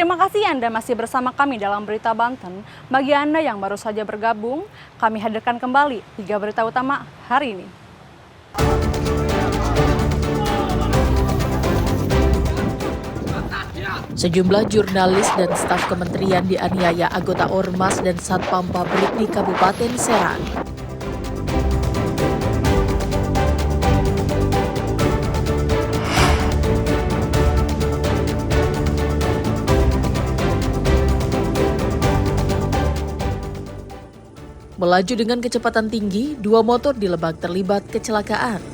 Terima kasih Anda masih bersama kami dalam Berita Banten. Bagi Anda yang baru saja bergabung, kami hadirkan kembali 3 berita utama hari ini. Sejumlah jurnalis dan staf kementerian dianiaya anggota Ormas dan Satpam Pabrik di Kabupaten Serang. Melaju dengan kecepatan tinggi, 2 motor di Lebak terlibat kecelakaan.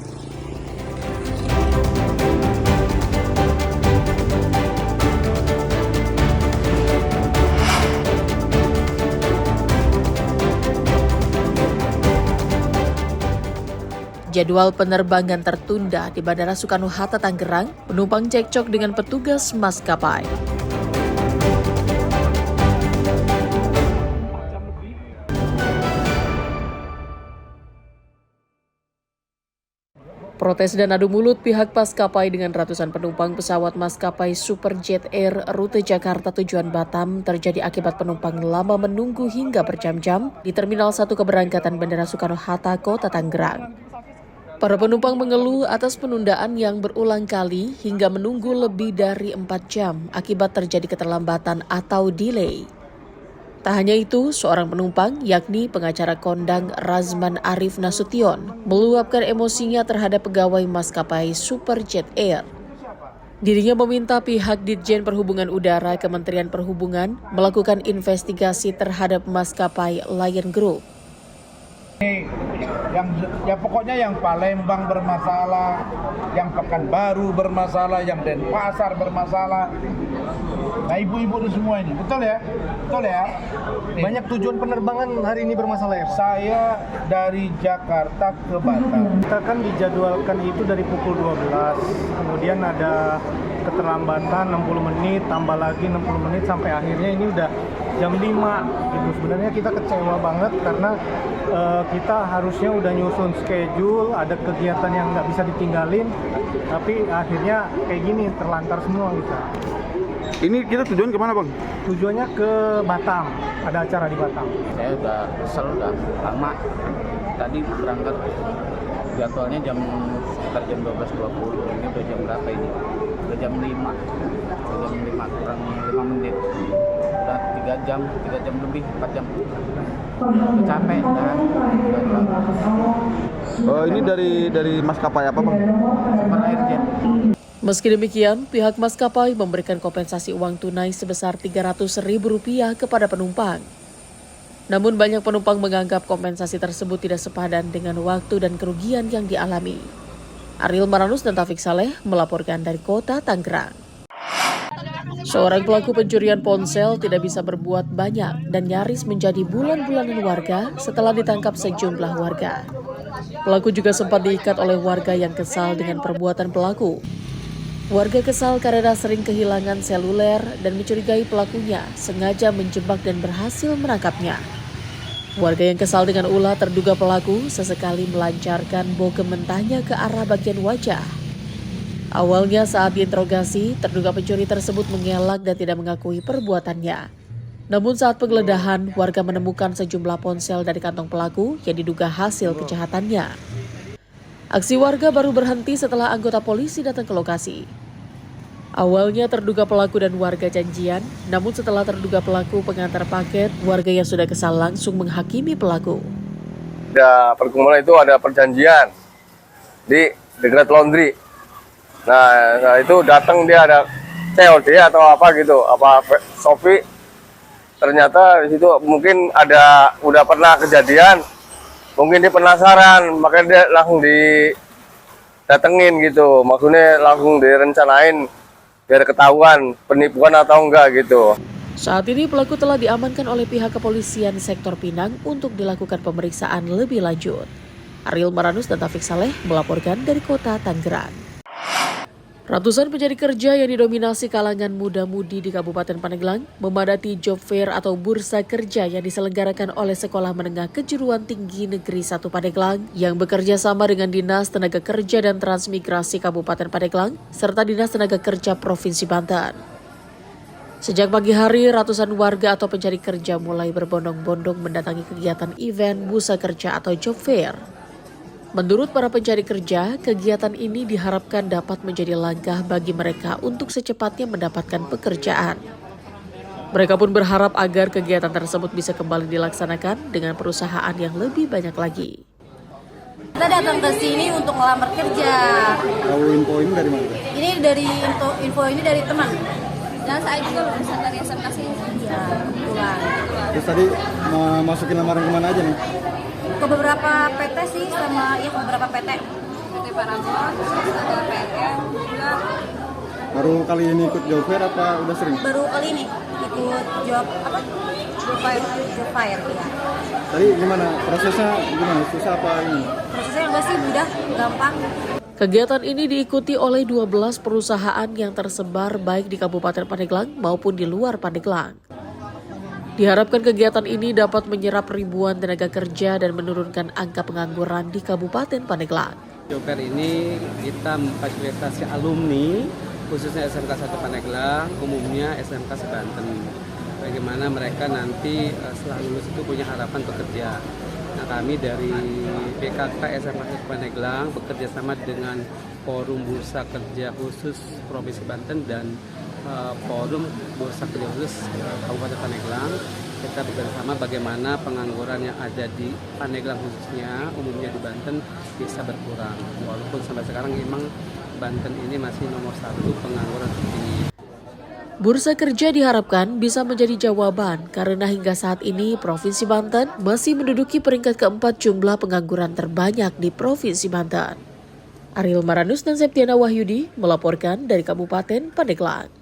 Jadwal penerbangan tertunda di Bandara Soekarno-Hatta, Tangerang, penumpang cekcok dengan petugas maskapai. Protes dan adu mulut pihak maskapai dengan ratusan penumpang pesawat maskapai Superjet Air rute Jakarta tujuan Batam terjadi akibat penumpang lama menunggu hingga berjam-jam di Terminal 1 keberangkatan Bandara Soekarno-Hatta, Kota Tangerang. Para penumpang mengeluh atas penundaan yang berulang kali hingga menunggu lebih dari 4 jam akibat terjadi keterlambatan atau delay. Tak hanya itu, seorang penumpang, yakni pengacara kondang Razman Arif Nasution, meluapkan emosinya terhadap pegawai maskapai Superjet Air. Dirinya meminta pihak Ditjen Perhubungan Udara Kementerian Perhubungan melakukan investigasi terhadap maskapai Lion Group. Ya pokoknya yang Palembang bermasalah, yang Pekanbaru bermasalah, yang Denpasar bermasalah. Nah ibu-ibu itu semua ini, betul ya? Betul ya? Banyak tujuan penerbangan hari ini bermasalah ya? Saya dari Jakarta ke Batam. Kita kan dijadwalkan itu dari pukul 12, kemudian ada keterlambatan 60 menit, tambah lagi 60 menit sampai akhirnya ini udah jam 5 gitu. Sebenarnya kita kecewa banget karena kita harusnya udah nyusun schedule, ada kegiatan yang nggak bisa ditinggalin, tapi akhirnya kayak gini, terlantar semua kita. Ini kita tujuan kemana Bang? Tujuannya ke Batam, ada acara di Batam. Saya udah kesel, udah lama. Tadi berangkat jadwalnya sekitar jam 12.20. Ini udah jam berapa ini? Udah jam 5. Udah jam 5 kurang 5 menit. Udah 3 jam lebih, 4 jam. Udah capek dan Ini dari maskapai apa Bang? Super Airjet. Meski demikian, pihak maskapai memberikan kompensasi uang tunai sebesar Rp300.000 kepada penumpang. Namun banyak penumpang menganggap kompensasi tersebut tidak sepadan dengan waktu dan kerugian yang dialami. Ariel Maranus dan Taufik Saleh melaporkan dari Kota Tangerang. Seorang pelaku pencurian ponsel tidak bisa berbuat banyak dan nyaris menjadi bulan-bulanan warga setelah ditangkap sejumlah warga. Pelaku juga sempat diikat oleh warga yang kesal dengan perbuatan pelaku. Warga kesal karena sering kehilangan seluler dan mencurigai pelakunya sengaja menjebak dan berhasil menangkapnya. Warga yang kesal dengan ulah terduga pelaku sesekali melancarkan bogem mentahnya ke arah bagian wajah. Awalnya saat diinterogasi, terduga pencuri tersebut mengelak dan tidak mengakui perbuatannya. Namun saat penggeledahan, warga menemukan sejumlah ponsel dari kantong pelaku yang diduga hasil kejahatannya. Aksi warga baru berhenti setelah anggota polisi datang ke lokasi. Awalnya terduga pelaku dan warga janjian, namun setelah terduga pelaku pengantar paket, warga yang sudah kesal langsung menghakimi pelaku. Ada pergumulan itu ada perjanjian di Great Laundry. Nah itu datang dia ada COD atau apa gitu, apa Shopee. Ternyata di situ mungkin udah pernah kejadian, mungkin dia penasaran, makanya dia langsung didatengin gitu. Maksudnya langsung direncanain biar ketahuan penipuan atau enggak gitu. Saat ini pelaku telah diamankan oleh pihak kepolisian sektor Pinang untuk dilakukan pemeriksaan lebih lanjut. Ariel Maranus dan Taufik Saleh melaporkan dari Kota Tangerang. Ratusan pencari kerja yang didominasi kalangan muda-mudi di Kabupaten Pandeglang memadati job fair atau bursa kerja yang diselenggarakan oleh Sekolah Menengah Kejuruan Tinggi Negeri 1 Pandeglang yang bekerja sama dengan Dinas Tenaga Kerja dan Transmigrasi Kabupaten Pandeglang serta Dinas Tenaga Kerja Provinsi Banten. Sejak pagi hari, ratusan warga atau pencari kerja mulai berbondong-bondong mendatangi kegiatan event Bursa Kerja atau Job Fair. Menurut para pencari kerja, kegiatan ini diharapkan dapat menjadi langkah bagi mereka untuk secepatnya mendapatkan pekerjaan. Mereka pun berharap agar kegiatan tersebut bisa kembali dilaksanakan dengan perusahaan yang lebih banyak lagi. Kita datang ke sini untuk melamar kerja. Tahu info ini dari mana? Ini dari info ini dari teman. Dan saya juga lulusan dari SMK sini. Ya, kebetulan. Terus tadi mau masukin lamaran kemana aja nih? Ke beberapa PT sih sama ya ke beberapa PT. PT Paramount, terus ada PLN juga. Baru kali ini ikut job fair apa udah sering? Baru kali ini ikut job apa? Job fair ya. Tadi gimana? Prosesnya gimana? Susah apa ini? Prosesnya enggak sih mudah, gampang. Kegiatan ini diikuti oleh 12 perusahaan yang tersebar baik di Kabupaten Pandeglang maupun di luar Pandeglang. Diharapkan kegiatan ini dapat menyerap ribuan tenaga kerja dan menurunkan angka pengangguran di Kabupaten Pandeglang. Job fair ini kita memfasilitasi alumni, khususnya SMK 1 Pandeglang, umumnya SMK Banten. Bagaimana mereka nanti setelah lulus itu punya harapan bekerja. Nah, kami dari PKK SMK 1 Pandeglang bekerja sama dengan Forum Bursa Kerja Khusus Provinsi Banten dan Forum Bursa Kerja Khusus Kabupaten Pandeglang. Kita bekerjasama bagaimana pengangguran yang ada di Pandeglang khususnya, umumnya di Banten, bisa berkurang. Walaupun sampai sekarang memang Banten ini masih nomor 1 pengangguran tertinggi. Bursa kerja diharapkan bisa menjadi jawaban karena hingga saat ini Provinsi Banten masih menduduki peringkat keempat jumlah pengangguran terbanyak di Provinsi Banten. Ariel Maranus dan Septiana Wahyudi melaporkan dari Kabupaten Pandeglang.